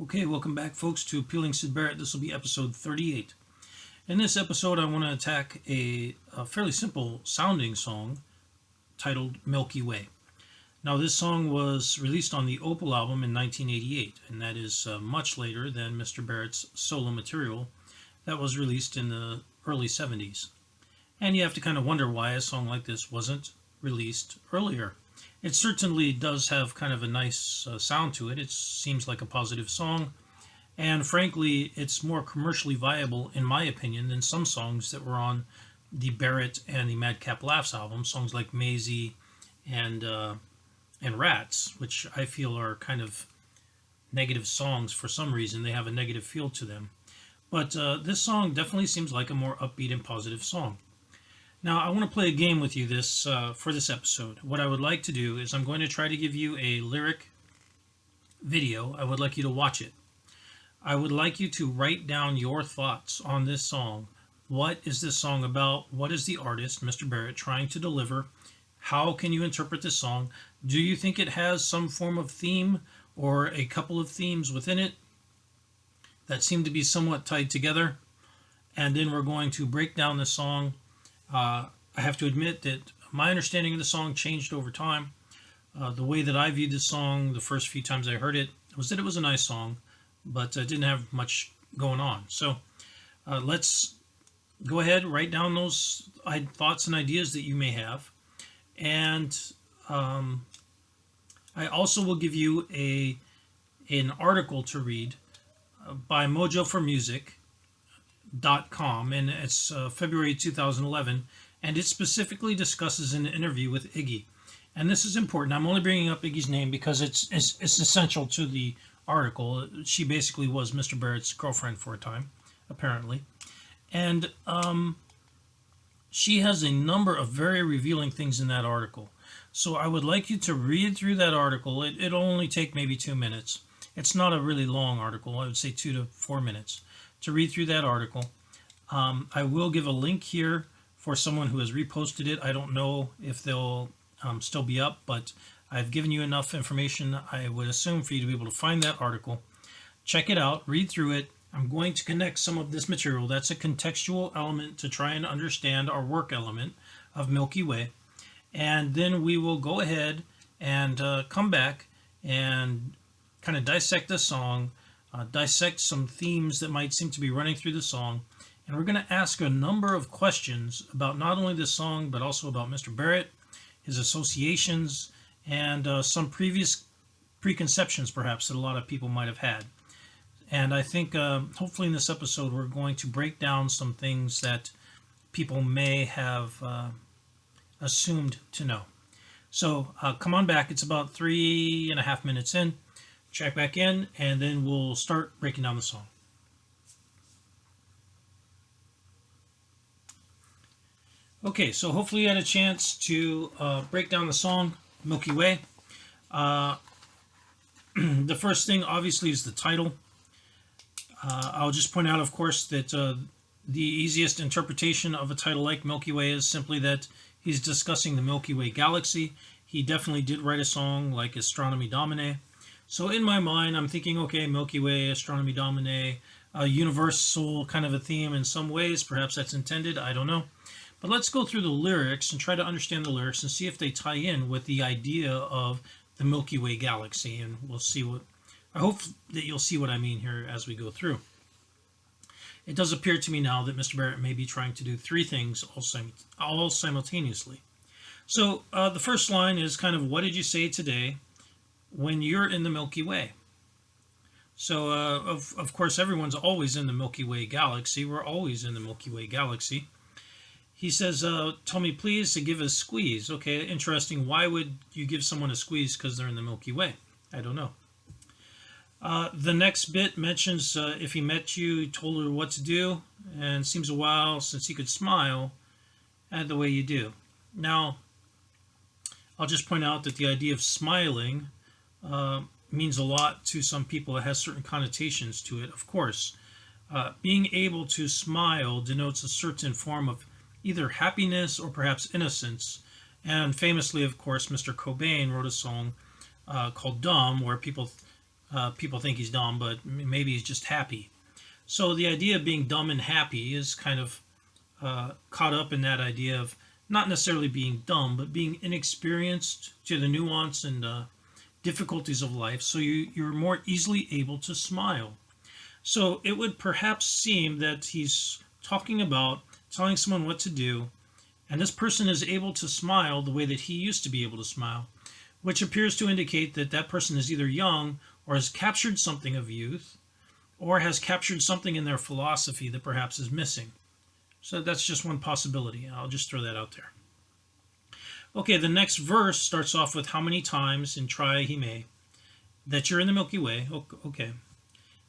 Okay, welcome back, folks, to Appealing Syd Barrett. This will be episode 38. In this episode, I want to attack a fairly simple sounding song titled Milky Way. Now, this song was released on the Opal album in 1988, and that is much later than Mr. Barrett's solo material that was released in the early 70s. And you have to kind of wonder why a song like this wasn't released earlier. It certainly does have kind of a nice sound to it. It seems like a positive song. And frankly, it's more commercially viable, in my opinion, than some songs that were on the Barrett and the Madcap Laughs album. Songs like Maisie and Rats, which I feel are kind of negative songs for some reason. They have a negative feel to them. But this song definitely seems like a more upbeat and positive song. Now, I want to play a game with you for this episode. What I would like to do is I'm going to try to give you a lyric video. I would like you to watch it. I would like you to write down your thoughts on this song. What is this song about? What is the artist, Mr. Barrett, trying to deliver? How can you interpret this song? Do you think it has some form of theme or a couple of themes within it that seem to be somewhat tied together? And then we're going to break down the song. I have to admit that my understanding of the song changed over time. The way that I viewed the song the first few times I heard it was that it was a nice song, but it didn't have much going on. So let's go ahead, write down those thoughts and ideas that you may have. And I also will give you an article to read by Mojo for Music. .com, and it's February 2011, and it specifically discusses an interview with Iggy. And this is important. I'm only bringing up Iggy's name because it's essential to the article. She basically was Mr. Barrett's girlfriend for a time, apparently. And she has a number of very revealing things in that article. So I would like you to read through that article. It'll only take maybe 2 minutes. It's not a really long article. I would say 2 to 4 minutes to read through that article. I will give a link here for someone who has reposted it. I don't know if they'll still be up, but I've given you enough information, I would assume, for you to be able to find that article. Check it out, read through it. I'm going to connect some of this material. That's a contextual element to try and understand our work element of Milky Way. And then we will go ahead and come back and kind of dissect the song, dissect some themes that might seem to be running through the song, and we're going to ask a number of questions about not only this song but also about Mr. Barrett, his associations, and some previous preconceptions perhaps that a lot of people might have had. And I think hopefully in this episode we're going to break down some things that people may have assumed to know. So come on back. It's about 3.5 minutes in. Check back in, and then we'll start breaking down the song. Okay, so hopefully you had a chance to break down the song, Milky Way. The first thing, obviously, is the title. I'll just point out, of course, that the easiest interpretation of a title like Milky Way is simply that he's discussing the Milky Way galaxy. He definitely did write a song like Astronomy Domine. So in my mind, I'm thinking, okay, Milky Way, Astronomy Domine, a universal kind of a theme in some ways. Perhaps that's intended. I don't know. But let's go through the lyrics and try to understand the lyrics and see if they tie in with the idea of the Milky Way galaxy. And we'll see I hope that you'll see what I mean here as we go through. It does appear to me now that Mr. Barrett may be trying to do three things all simultaneously. So the first line is kind of, what did you say today when you're in the Milky Way? So, of course, everyone's always in the Milky Way galaxy. We're always in the Milky Way galaxy. He says, tell me please to give a squeeze. Okay, interesting. Why would you give someone a squeeze because they're in the Milky Way? I don't know. The next bit mentions if he met you, he told her what to do, and it seems a while since he could smile at the way you do. Now, I'll just point out that the idea of smiling means a lot to some people. It has certain connotations to it, of course. Being able to smile denotes a certain form of either happiness or perhaps innocence. And famously, of course, Mr. Cobain wrote a song called Dumb, where people People think he's dumb, but maybe he's just happy. So the idea of being dumb and happy is kind of caught up in that idea of not necessarily being dumb, but being inexperienced to the nuance and difficulties of life. So you're more easily able to smile. So it would perhaps seem that he's talking about telling someone what to do, and this person is able to smile the way that he used to be able to smile, which appears to indicate that that person is either young or has captured something of youth or has captured something in their philosophy that perhaps is missing. So that's just one possibility. I'll just throw that out there. Okay, the next verse starts off with how many times, and try he may, that you're in the Milky Way. Okay.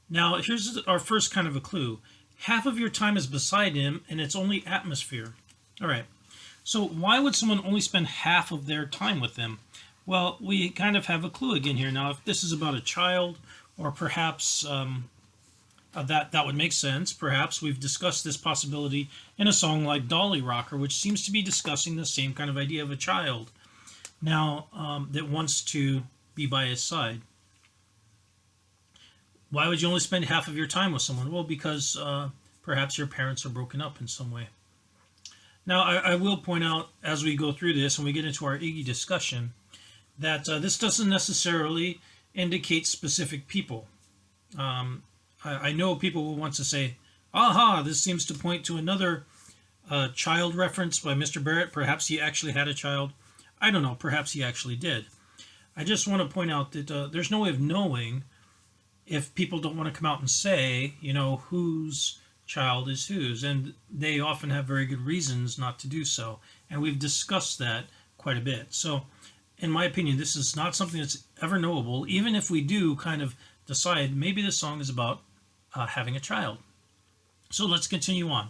Now, here's our first kind of a clue. Half of your time is beside him, and it's only atmosphere. All right. So why would someone only spend half of their time with them? Well, we kind of have a clue again here. Now, if this is about a child, or perhaps that would make sense. Perhaps we've discussed this possibility in a song like Dolly Rocker, which seems to be discussing the same kind of idea of a child now that wants to be by his side. Why would you only spend half of your time with someone? Well, because perhaps your parents are broken up in some way. Now, I will point out as we go through this and we get into our Iggy discussion that this doesn't necessarily indicate specific people. I know people will want to say, aha, this seems to point to another child reference by Mr. Barrett. Perhaps he actually had a child. I don't know. Perhaps he actually did. I just want to point out that there's no way of knowing if people don't want to come out and say, whose child is whose. And they often have very good reasons not to do so. And we've discussed that quite a bit. So, in my opinion, this is not something that's ever knowable, even if we do kind of decide maybe this song is about having a child. So let's continue on.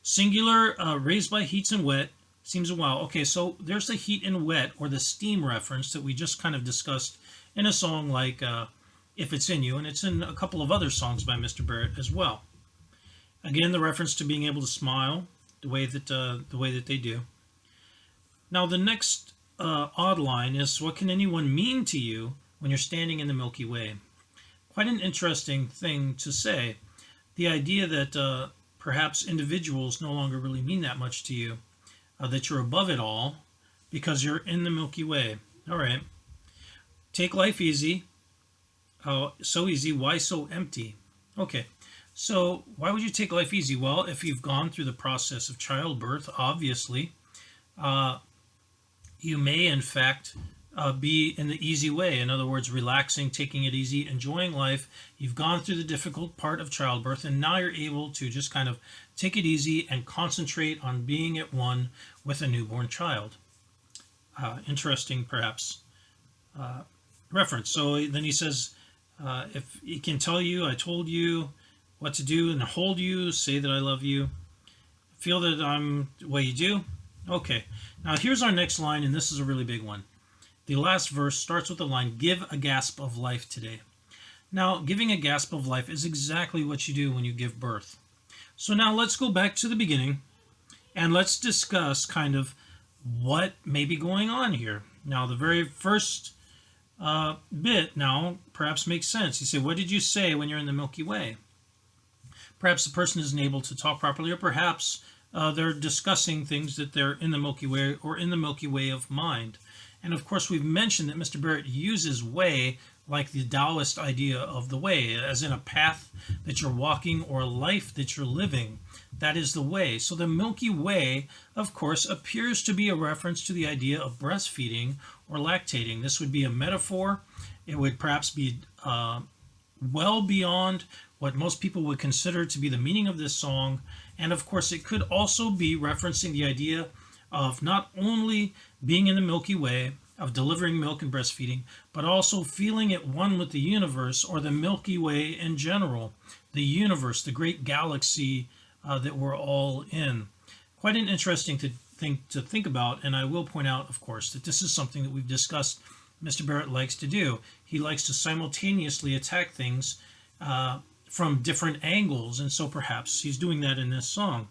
Singular, raised by heats and wet, seems a while. Okay, so there's the heat and wet, or the steam reference that we just kind of discussed in a song like If It's In You, and it's in a couple of other songs by Mr. Barrett as well. Again, the reference to being able to smile the way that they do. Now, the next odd line is, what can anyone mean to you when you're standing in the Milky Way? Quite an interesting thing to say. The idea that perhaps individuals no longer really mean that much to you, that you're above it all because you're in the Milky Way. All right. Take life easy. So easy. Why so empty? Okay. So why would you take life easy? Well, if you've gone through the process of childbirth, obviously, you may in fact be in the easy way. In other words, relaxing, taking it easy, enjoying life. You've gone through the difficult part of childbirth, and now you're able to just kind of take it easy and concentrate on being at one with a newborn child. Interesting, perhaps, reference. So then he says, if he can tell you, I told you what to do and hold you, say that I love you, feel that I'm the way you do. Okay, now here's our next line, and this is a really big one. The last verse starts with the line, give a gasp of life today. Now, giving a gasp of life is exactly what you do when you give birth. So now let's go back to the beginning, and let's discuss kind of what may be going on here. Now, the very first bit now perhaps makes sense. You say, what did you say when you're in the Milky Way? Perhaps the person isn't able to talk properly, or perhaps they're discussing things that they're in the Milky Way or in the Milky Way of mind. And of course, we've mentioned that Mr. Barrett uses way like the Taoist idea of the way, as in a path that you're walking or a life that you're living. That is the way. So the Milky Way, of course, appears to be a reference to the idea of breastfeeding or lactating. This would be a metaphor. It would perhaps be well beyond what most people would consider to be the meaning of this song. And of course, it could also be referencing the idea of not only being in the Milky Way, of delivering milk and breastfeeding, but also feeling at one with the universe, or the Milky Way in general, the universe, the great galaxy that we're all in. Quite an interesting thing to think about, and I will point out, of course, that this is something that we've discussed Mr. Barrett likes to do. He likes to simultaneously attack things from different angles, and so perhaps he's doing that in this song.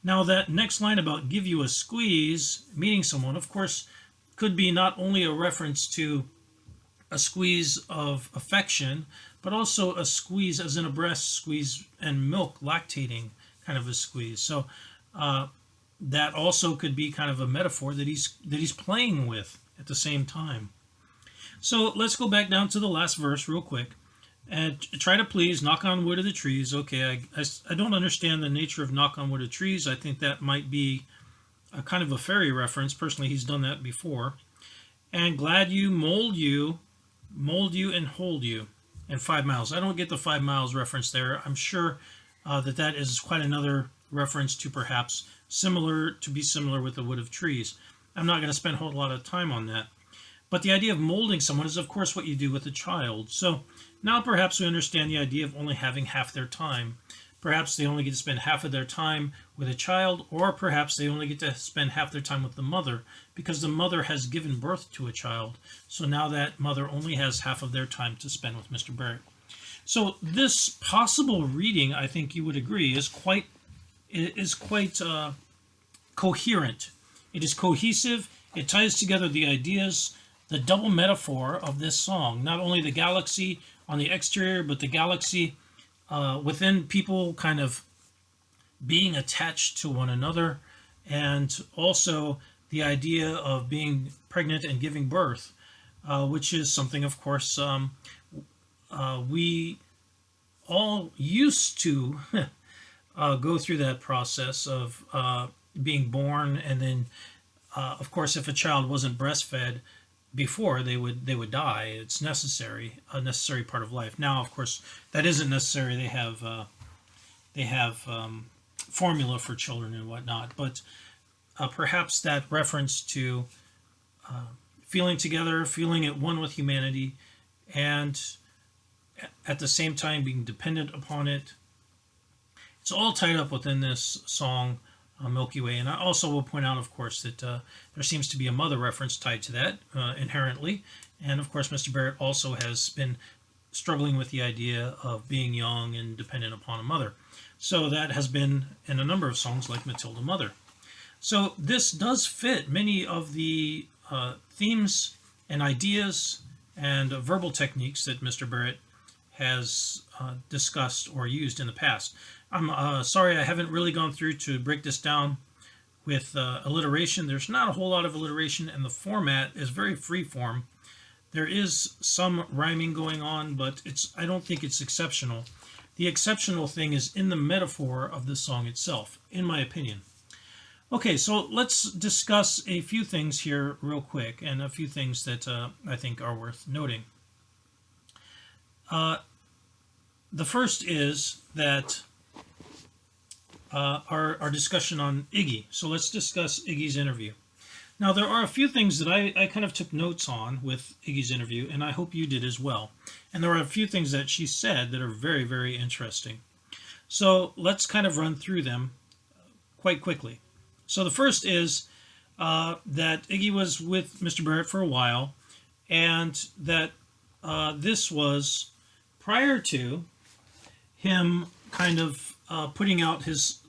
Now, that next line about give you a squeeze, meeting someone, of course, could be not only a reference to a squeeze of affection, but also a squeeze as in a breast squeeze and milk lactating kind of a squeeze. So that also could be kind of a metaphor that he's playing with at the same time. So let's go back down to the last verse real quick. And try to please, knock on wood of the trees. Okay, I don't understand the nature of knock on wood of trees. I think that might be a kind of a fairy reference. Personally, he's done that before. And glad you, mold you and hold you. And 5 miles. I don't get the 5 miles reference there. I'm sure that is quite another reference to perhaps similar with the wood of trees. I'm not going to spend a whole lot of time on that. But the idea of molding someone is, of course, what you do with a child. So now perhaps we understand the idea of only having half their time. Perhaps they only get to spend half of their time with a child, or perhaps they only get to spend half their time with the mother because the mother has given birth to a child. So now that mother only has half of their time to spend with Mr. Barrett. So this possible reading, I think you would agree, is quite coherent. It is cohesive. It ties together the ideas, the double metaphor of this song, not only the galaxy on the exterior, but the galaxy within people kind of being attached to one another, and also the idea of being pregnant and giving birth, which is something, of course, we all used to go through that process of being born, and then, of course, if a child wasn't breastfed before, they would die. It's a necessary part of life. Now, of course, that isn't necessary. They have formula for children and whatnot, but perhaps that reference to feeling together, feeling at one with humanity, and at the same time being dependent upon it. It's all tied up within this song, Milky Way. And I also will point out, of course, that there seems to be a mother reference tied to that inherently. And of course, Mr. Barrett also has been struggling with the idea of being young and dependent upon a mother. So that has been in a number of songs like Matilda Mother. So this does fit many of the themes and ideas and verbal techniques that Mr. Barrett has discussed or used in the past. I'm sorry I haven't really gone through to break this down with alliteration. There's not a whole lot of alliteration, and the format is very free form. There is some rhyming going on, but I don't think it's exceptional. The exceptional thing is in the metaphor of the song itself, in my opinion. Okay, so let's discuss a few things here real quick, and a few things that I think are worth noting. The first is that our discussion on Iggy. So let's discuss Iggy's interview. Now, there are a few things that I kind of took notes on with Iggy's interview, and I hope you did as well. And there are a few things that she said that are very, very interesting. So let's kind of run through them quite quickly. So the first is that Iggy was with Mr. Barrett for a while, and that this was prior to him kind of putting out his,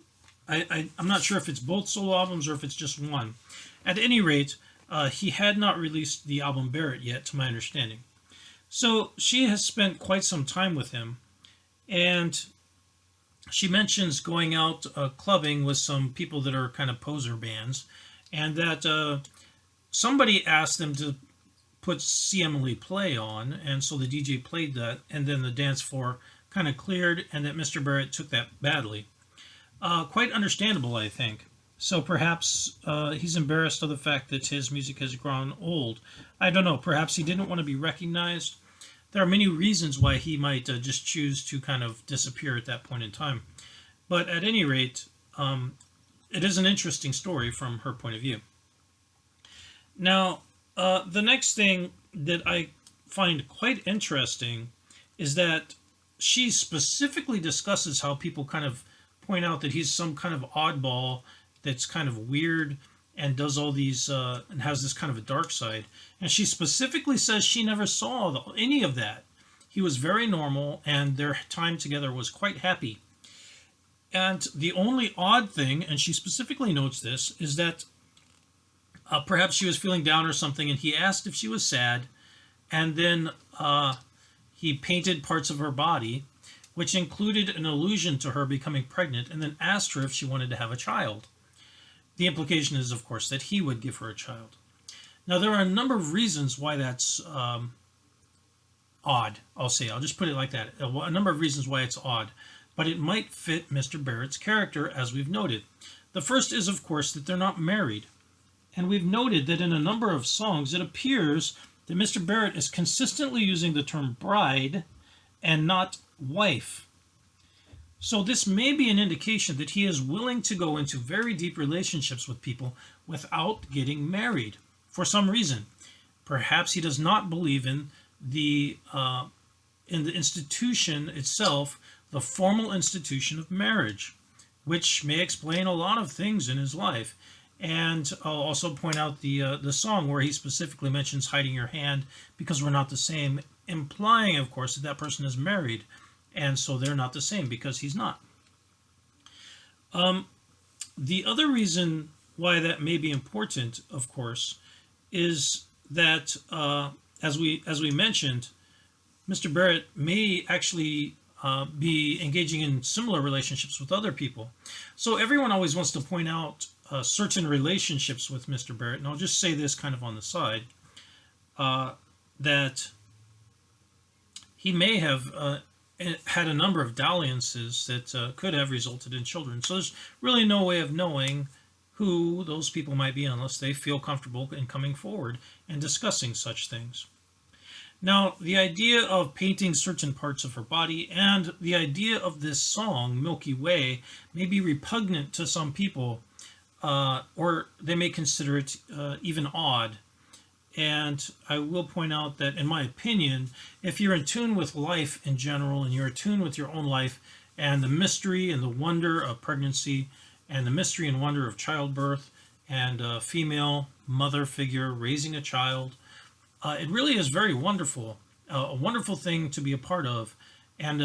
I'm not sure if it's both solo albums or if it's just one. At any rate, he had not released the album Barrett yet, to my understanding. So she has spent quite some time with him, and she mentions going out clubbing with some people that are kind of poser bands, and that somebody asked them to put See Emily Play on, and so the DJ played that, and then the dance floor kind of cleared, and that Mr. Barrett took that badly. Quite understandable, I think. So perhaps he's embarrassed of the fact that his music has grown old. I don't know. Perhaps he didn't want to be recognized. There are many reasons why he might just choose to kind of disappear at that point in time. But at any rate, it is an interesting story from her point of view. Now, the next thing that I find quite interesting is that she specifically discusses how people kind of point out that he's some kind of oddball that's kind of weird and does all these and has this kind of a dark side. And she specifically says she never saw any of that. He was very normal, and their time together was quite happy. And the only odd thing, and she specifically notes this, is that perhaps she was feeling down or something, and he asked if she was sad, and then he painted parts of her body, which included an allusion to her becoming pregnant, and then asked her if she wanted to have a child. The implication is, of course, that he would give her a child. Now, there are a number of reasons why that's odd, I'll just put it like that. A number of reasons why it's odd, but it might fit Mr. Barrett's character, as we've noted. The first is, of course, that they're not married. And we've noted that in a number of songs, it appears that Mr. Barrett is consistently using the term bride and not wife. So this may be an indication that he is willing to go into very deep relationships with people without getting married for some reason. Perhaps he does not believe in the institution itself, the formal institution of marriage, which may explain a lot of things in his life. And I'll also point out the song where he specifically mentions hiding your hand because we're not the same, implying, of course, that that person is married, and so they're not the same because he's not. The other reason why that may be important, of course, is that as we mentioned, Mr. Barrett may actually be engaging in similar relationships with other people. So everyone always wants to point out certain relationships with Mr. Barrett, and I'll just say this kind of on the side, that he may have had a number of dalliances that could have resulted in children. So there's really no way of knowing who those people might be unless they feel comfortable in coming forward and discussing such things. Now, the idea of painting certain parts of her body and the idea of this song, Milky Way, may be repugnant to some people, or they may consider it even odd. And I will point out that, in my opinion, if you're in tune with life in general and you're in tune with your own life and the mystery and the wonder of pregnancy and the mystery and wonder of childbirth and a female mother figure raising a child, it really is very wonderful, a wonderful thing to be a part of. And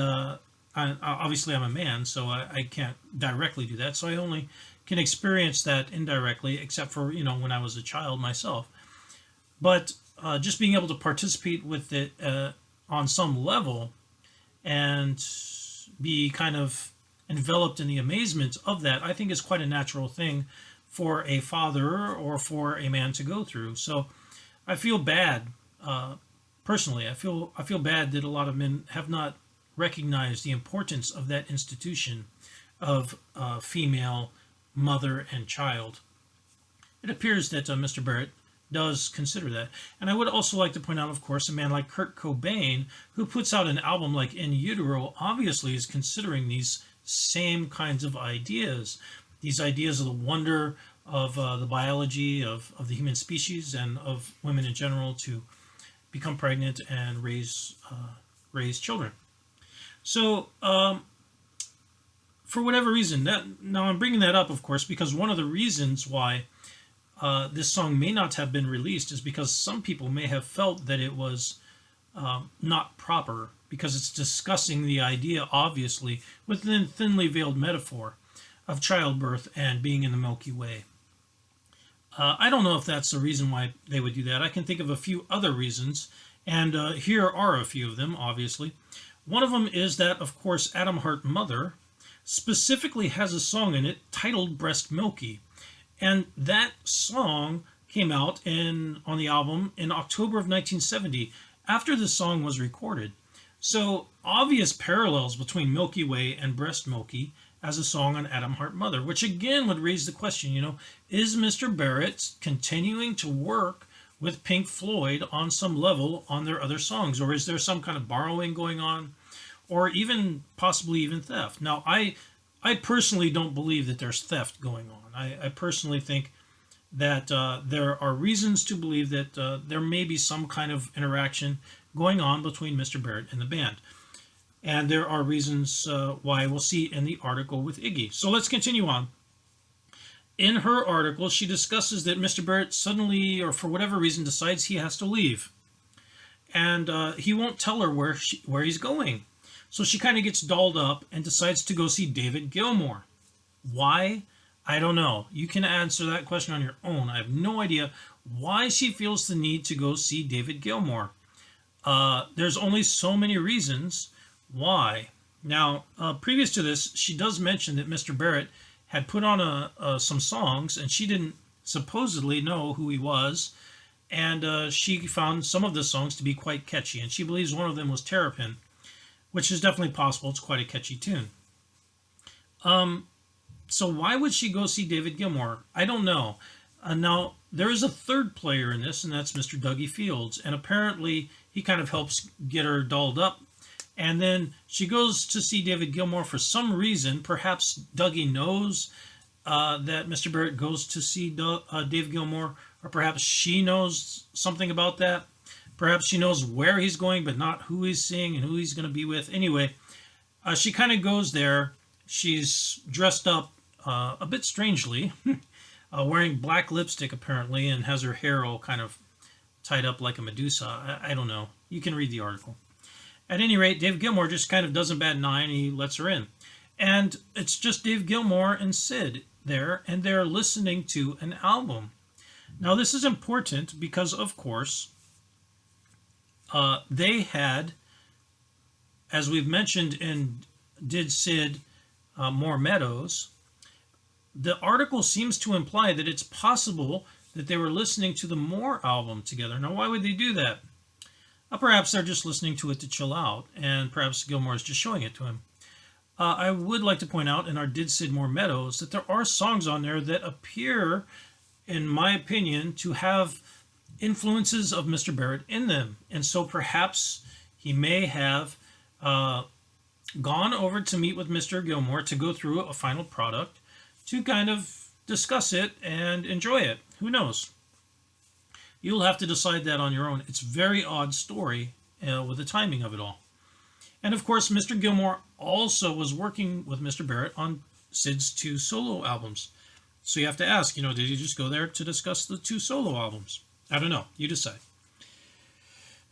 obviously I'm a man, so I can't directly do that. So I only can experience that indirectly, except for, when I was a child myself. But just being able to participate with it on some level and be kind of enveloped in the amazement of that, I think is quite a natural thing for a father or for a man to go through. So I feel bad, personally. I feel bad that a lot of men have not recognized the importance of that institution of female mother and child. It appears that Mr. Barrett does consider that. And I would also like to point out, of course, a man like Kurt Cobain, who puts out an album like In Utero, obviously is considering these same kinds of ideas. These ideas of the wonder of the biology of the human species and of women in general to become pregnant and raise children. So for whatever reason, now I'm bringing that up, of course, because one of the reasons why this song may not have been released is because some people may have felt that it was not proper, because it's discussing the idea, obviously, within thinly veiled metaphor of childbirth and being in the Milky Way. I don't know if that's the reason why they would do that. I can think of a few other reasons, and here are a few of them, obviously. One of them is that, of course, Atom Heart Mother specifically has a song in it titled Breast Milky. And that song came out on the album in October of 1970, after the song was recorded. So obvious parallels between Milky Way and Breast Milky as a song on Atom Heart Mother, which again would raise the question, is Mr. Barrett continuing to work with Pink Floyd on some level on their other songs? Or is there some kind of borrowing going on? Or even possibly even theft? Now, I personally don't believe that there's theft going on. I personally think that there are reasons to believe that there may be some kind of interaction going on between Mr. Barrett and the band. And there are reasons why we'll see in the article with Iggy. So let's continue on. In her article, she discusses that Mr. Barrett suddenly, or for whatever reason, decides he has to leave. And he won't tell her where he's going. So she kind of gets dolled up and decides to go see David Gilmour. Why? I don't know. You can answer that question on your own. I have no idea why she feels the need to go see David Gilmour. There's only so many reasons why. Now, previous to this, she does mention that Mr. Barrett had put on some songs, and she didn't supposedly know who he was, and she found some of the songs to be quite catchy, and she believes one of them was Terrapin, which is definitely possible. It's quite a catchy tune. So why would she go see David Gilmour? I don't know. Now, there is a third player in this, and that's Mr. Dougie Fields, and apparently he kind of helps get her dolled up. And then she goes to see David Gilmour for some reason. Perhaps Dougie knows that Mr. Barrett goes to see Dave Gilmour, or perhaps she knows something about that. Perhaps she knows where he's going, but not who he's seeing and who he's going to be with. Anyway, she kind of goes there. She's dressed up a bit strangely, wearing black lipstick apparently, and has her hair all kind of tied up like a Medusa. I don't know. You can read the article. At any rate, Dave Gilmour just kind of doesn't bat an eye, and he lets her in. And it's just Dave Gilmour and Syd there, and they're listening to an album. Now, this is important because, of course, they had, as we've mentioned in Did Syd More Meadows, the article seems to imply that it's possible that they were listening to the More album together. Now, why would they do that? Perhaps they're just listening to it to chill out, and perhaps Gilmour is just showing it to him. I would like to point out in our Did Syd More Meadows that there are songs on there that appear, in my opinion, to have influences of Mr. Barrett in them. And so perhaps he may have gone over to meet with Mr. Gilmour to go through a final product to kind of discuss it and enjoy it. Who knows? You'll have to decide that on your own. It's a very odd story with the timing of it all. And of course, Mr. Gilmour also was working with Mr. Barrett on Syd's 2 solo albums. So you have to ask, did he just go there to discuss the 2 solo albums? I don't know. You decide.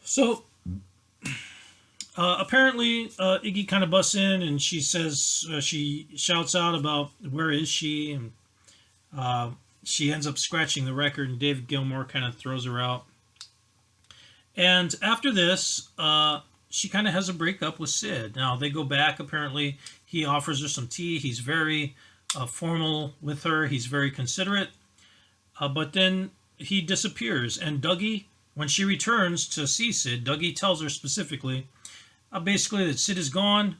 So apparently Iggy kind of busts in, and she says, she shouts out about where is she, and she ends up scratching the record, and David Gilmour kind of throws her out. And after this, she kind of has a breakup with Syd. Now, they go back. Apparently, he offers her some tea. He's very formal with her. He's very considerate. But then he disappears. And Dougie, when she returns to see Syd, Dougie tells her specifically, basically that Syd is gone,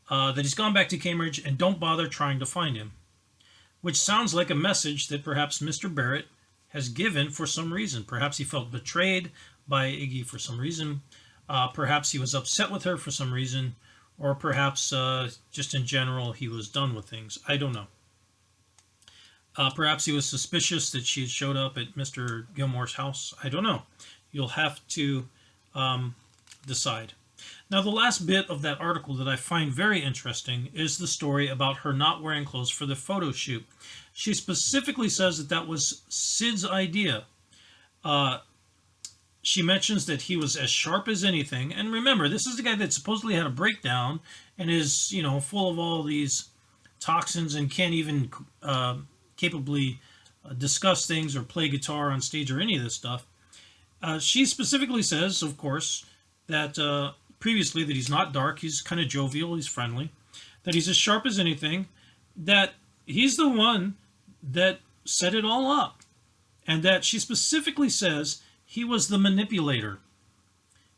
that he's gone back to Cambridge, and don't bother trying to find him. Which sounds like a message that perhaps Mr. Barrett has given for some reason. Perhaps he felt betrayed by Iggy for some reason. Perhaps he was upset with her for some reason. Or perhaps just in general he was done with things. I don't know. Perhaps he was suspicious that she had showed up at Mr. Gilmour's house. I don't know. You'll have to decide. Now, the last bit of that article that I find very interesting is the story about her not wearing clothes for the photo shoot. She specifically says that that was Syd's idea. She mentions that he was as sharp as anything. And remember, this is the guy that supposedly had a breakdown and is, full of all these toxins and can't even capably discuss things or play guitar on stage or any of this stuff. She specifically says, of course, that previously that he's not dark, he's kind of jovial, he's friendly, that he's as sharp as anything, that he's the one that set it all up, and that she specifically says he was the manipulator.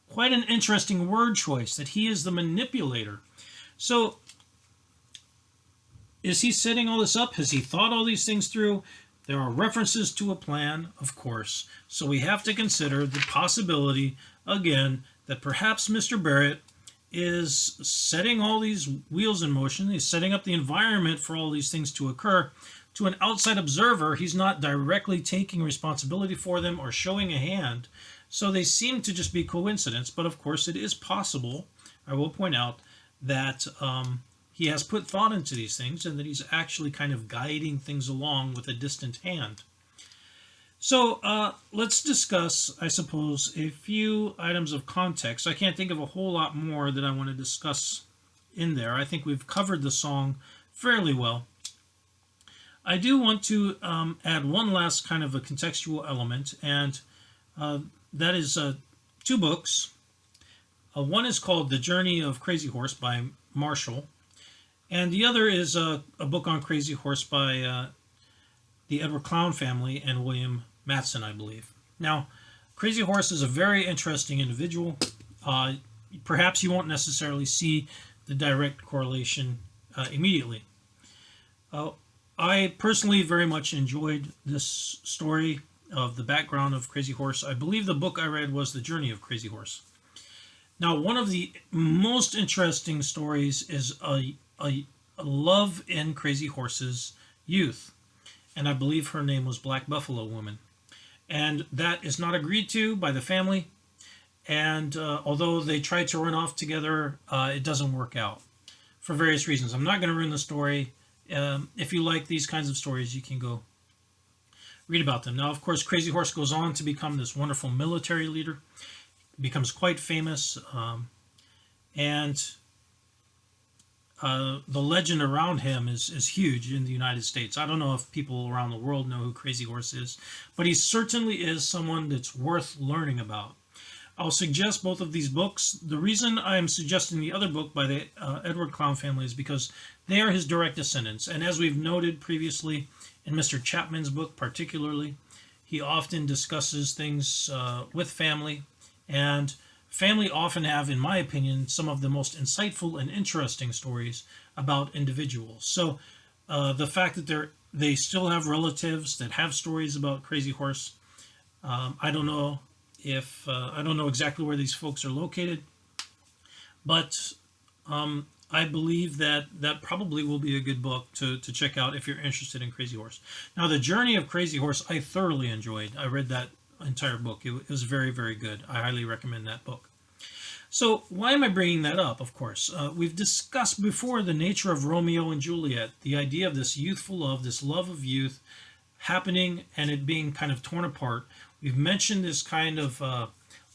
Quite an interesting word choice, that he is the manipulator. So, is he setting all this up? Has he thought all these things through? There are references to a plan, of course, so we have to consider the possibility, again, that perhaps Mr. Barrett is setting all these wheels in motion. He's setting up the environment for all these things to occur. To an outside observer, he's not directly taking responsibility for them or showing a hand. So they seem to just be coincidence. But of course, it is possible, I will point out, that he has put thought into these things and that he's actually kind of guiding things along with a distant hand. So let's discuss, I suppose, a few items of context. I can't think of a whole lot more that I want to discuss in there. I think we've covered the song fairly well. I do want to add one last kind of a contextual element, and that is 2 books. One is called The Journey of Crazy Horse by Marshall, and the other is a book on Crazy Horse by the Edward Clown family and William Matson, I believe. Now, Crazy Horse is a very interesting individual. Uh, Perhaps you won't necessarily see the direct correlation immediately. Uh, I personally very much enjoyed this story of the background of Crazy Horse. I believe the book I read was The Journey of Crazy Horse. Now, one of the most interesting stories is a love in Crazy Horse's youth, and I believe her name was Black Buffalo Woman. And that is not agreed to by the family, and although they try to run off together, it doesn't work out for various reasons. I'm not going to ruin the story. If you like these kinds of stories, you can go read about them. Now, of course, Crazy Horse goes on to become this wonderful military leader, becomes quite famous, and the legend around him is huge in the United States. I don't know if people around the world know who Crazy Horse is, but he certainly is someone that's worth learning about. I'll suggest both of these books. The reason I'm suggesting the other book by the Edward Clown family is because they are his direct descendants. And as we've noted previously in Mr. Chapman's book particularly, he often discusses things with family. And family often have, in my opinion, some of the most insightful and interesting stories about individuals. So the fact that they still have relatives that have stories about Crazy Horse, I don't know I don't know exactly where these folks are located, but I believe that probably will be a good book to check out if you're interested in Crazy Horse. Now, The Journey of Crazy Horse, I thoroughly enjoyed. I read that entire book. It was very, very good. I highly recommend that book. So why am I bringing that up? Of course, we've discussed before the nature of Romeo and Juliet, the idea of this youthful love, this love of youth happening and it being kind of torn apart. We've mentioned this kind of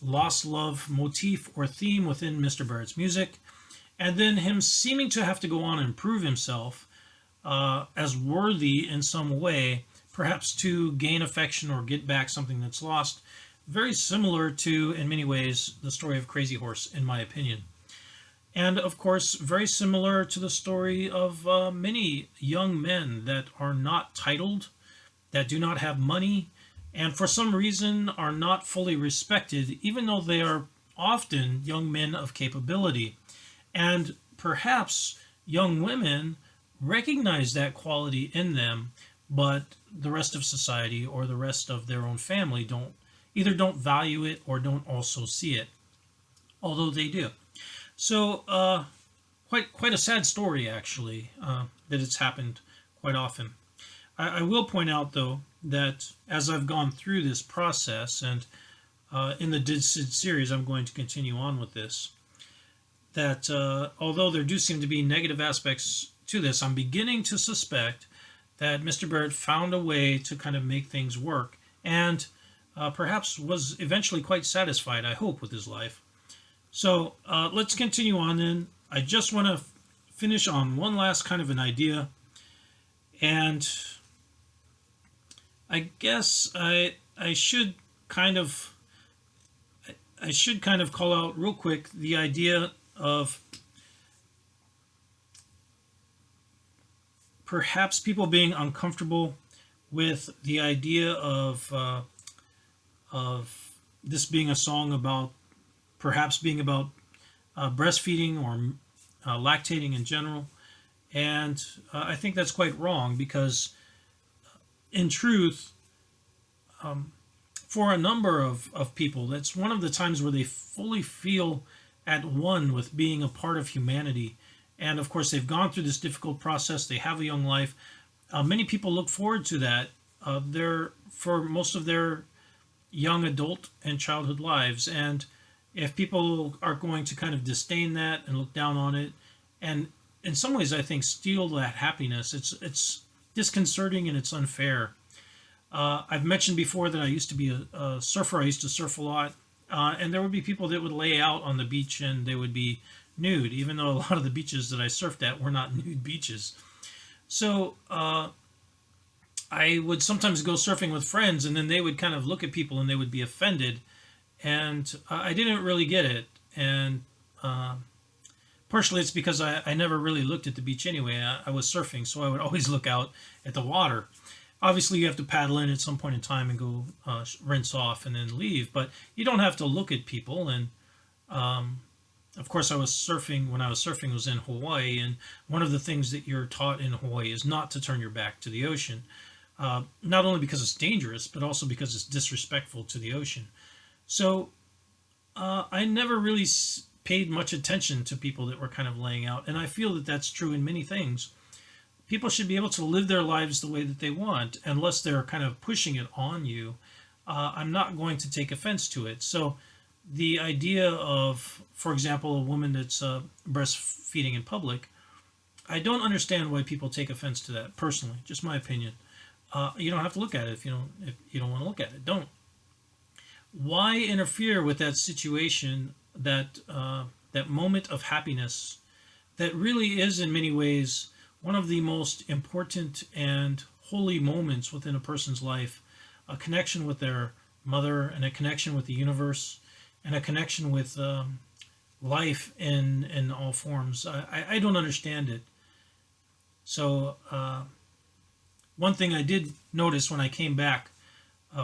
lost love motif or theme within Mr. Barrett's music, and then him seeming to have to go on and prove himself as worthy in some way, perhaps to gain affection or get back something that's lost. Very similar to, in many ways, the story of Crazy Horse, in my opinion. And of course, very similar to the story of many young men that are not titled, that do not have money, and for some reason are not fully respected, even though they are often young men of capability. And perhaps young women recognize that quality in them, but the rest of society or the rest of their own family don't value it or don't also see it, although they do. So quite a sad story, actually, that it's happened quite often. I will point out, though, that as I've gone through this process, and in the Did Syd series, I'm going to continue on with this, that although there do seem to be negative aspects to this, I'm beginning to suspect that Mr. Barrett found a way to kind of make things work, and perhaps was eventually quite satisfied, I hope, with his life. So let's continue on then. I just want to finish on one last kind of an idea, and I guess I should kind of call out real quick the idea of perhaps people being uncomfortable with the idea of this being a song about perhaps being about breastfeeding or lactating in general, and I think that's quite wrong because in truth, for a number of people, that's one of the times where they fully feel at one with being a part of humanity. And of course, they've gone through this difficult process. They have a young life. Many people look forward to that for most of their young adult and childhood lives. And if people are going to kind of disdain that and look down on it, and in some ways, I think, steal that happiness, it's disconcerting and it's unfair. I've mentioned before that I used to be a surfer. I used to surf a lot, and there would be people that would lay out on the beach and they would be nude, even though a lot of the beaches that I surfed at were not nude beaches. So I would sometimes go surfing with friends, and then they would kind of look at people and they would be offended, and I didn't really get it. and partially it's because I never really looked at the beach anyway. I was surfing, so I would always look out at the water. Obviously, you have to paddle in at some point in time and go rinse off and then leave, but you don't have to look at people. And of course, I was surfing. When I was surfing, it was in Hawaii, and one of the things that you're taught in Hawaii is not to turn your back to the ocean. Not only because it's dangerous, but also because it's disrespectful to the ocean. So I never really paid much attention to people that were kind of laying out, and I feel that that's true in many things. People should be able to live their lives the way that they want, unless they're kind of pushing it on you. I'm not going to take offense to it. So the idea of, for example, a woman that's breastfeeding in public, I don't understand why people take offense to that. Personally, just my opinion. You don't have to look at it if you don't want to look at it. Don't. Why interfere with that situation, that that moment of happiness, that really is in many ways one of the most important and holy moments within a person's life, a connection with their mother and a connection with the universe and a connection with life in all forms. I don't understand it. So one thing I did notice when I came back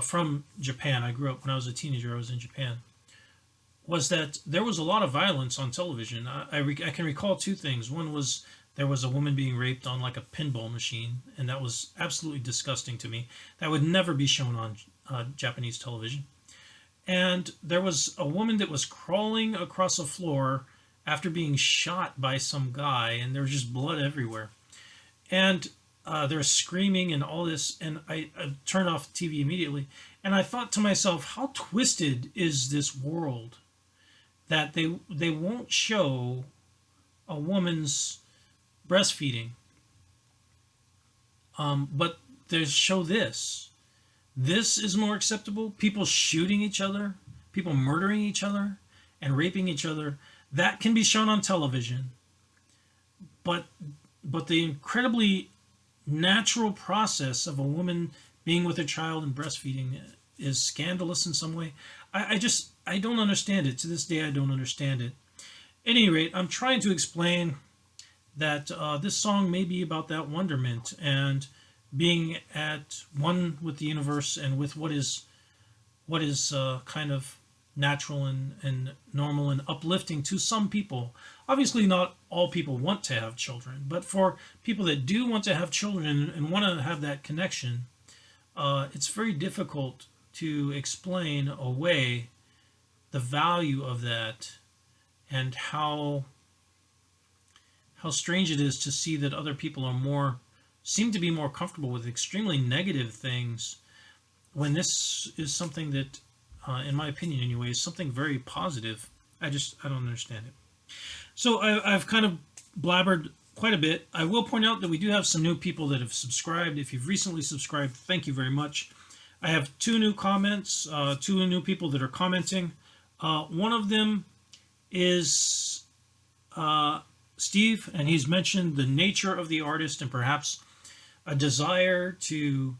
from Japan, I grew up when I was a teenager, I was in Japan, was that there was a lot of violence on television. I can recall two things. One was there was a woman being raped on like a pinball machine, and that was absolutely disgusting to me. That would never be shown on Japanese television. And there was a woman that was crawling across a floor after being shot by some guy, and there was just blood everywhere. And they're screaming and all this, and I turned off the TV immediately. And I thought to myself, how twisted is this world that they won't show a woman's breastfeeding, but they show this. This is more acceptable. People shooting each other, people murdering each other, and raping each other. That can be shown on television. But the incredibly natural process of a woman being with a child and breastfeeding is scandalous in some way. I don't understand it. To this day, I don't understand it. At any rate, I'm trying to explain that this song may be about that wonderment and being at one with the universe and with what is kind of natural and normal and uplifting to some people. Obviously, not all people want to have children, but for people that do want to have children and want to have that connection, it's very difficult to explain away the value of that and how strange it is to see that other people seem to be more comfortable with extremely negative things when this is something that, in my opinion anyway, is something very positive. I don't understand it. So I've kind of blabbered quite a bit. I will point out that we do have some new people that have subscribed. If you've recently subscribed, thank you very much. I have 2 new comments, 2 new people that are commenting. One of them is Steve, and he's mentioned the nature of the artist and perhaps a desire to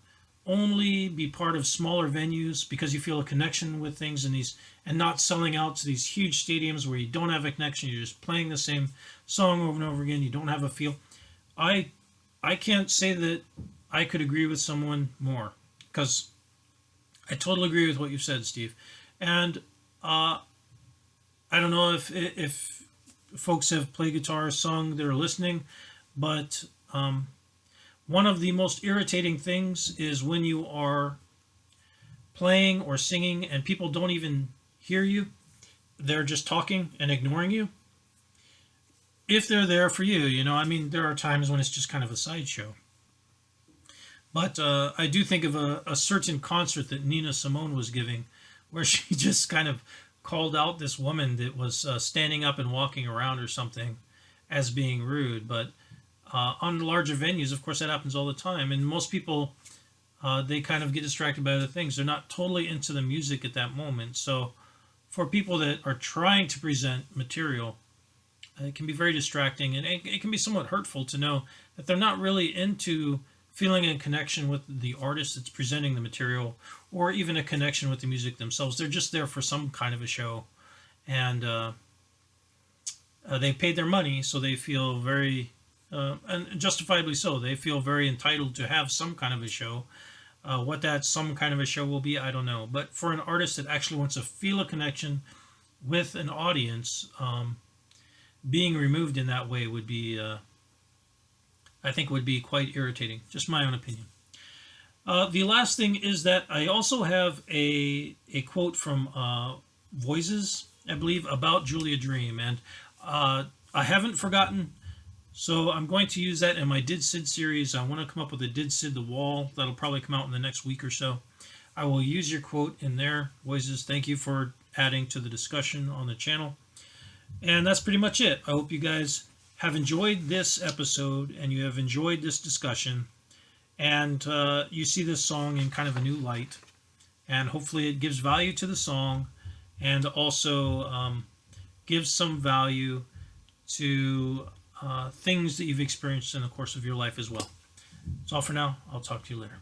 only be part of smaller venues because you feel a connection with things and not selling out to these huge stadiums where you don't have a connection. You're just playing the same song over and over again. You don't have a feel. I can't say that I could agree with someone more, because I totally agree with what you said, Steve. And I don't know if folks have played guitar or sung that are listening, but one of the most irritating things is when you are playing or singing and people don't even hear you. They're just talking and ignoring you. If they're there for you, I mean, there are times when it's just kind of a sideshow. But I do think of a certain concert that Nina Simone was giving, where she just kind of called out this woman that was standing up and walking around or something as being rude. But on larger venues, of course, that happens all the time. And most people, they kind of get distracted by other things. They're not totally into the music at that moment. So for people that are trying to present material, it can be very distracting. And it can be somewhat hurtful to know that they're not really into feeling a connection with the artist that's presenting the material, or even a connection with the music themselves. They're just there for some kind of a show. And they paid their money, so they feel very, and justifiably so, they feel very entitled to have some kind of a show. What that some kind of a show will be, I don't know. But for an artist that actually wants to feel a connection with an audience, being removed in that way would be, I think, would be quite irritating. Just my own opinion. The last thing is that I also have a quote from Voices, I believe, about Julia Dream, and I haven't forgotten. So I'm going to use that in my Did Syd series. I want to come up with a Did Syd the Wall that'll probably come out in the next week or so. I will use your quote in there, Voices. Thank you for adding to the discussion on the channel. And that's pretty much it. I hope you guys have enjoyed this episode and you have enjoyed this discussion. And you see this song in kind of a new light. And hopefully it gives value to the song and also gives some value to things that you've experienced in the course of your life as well. That's all for now. I'll talk to you later.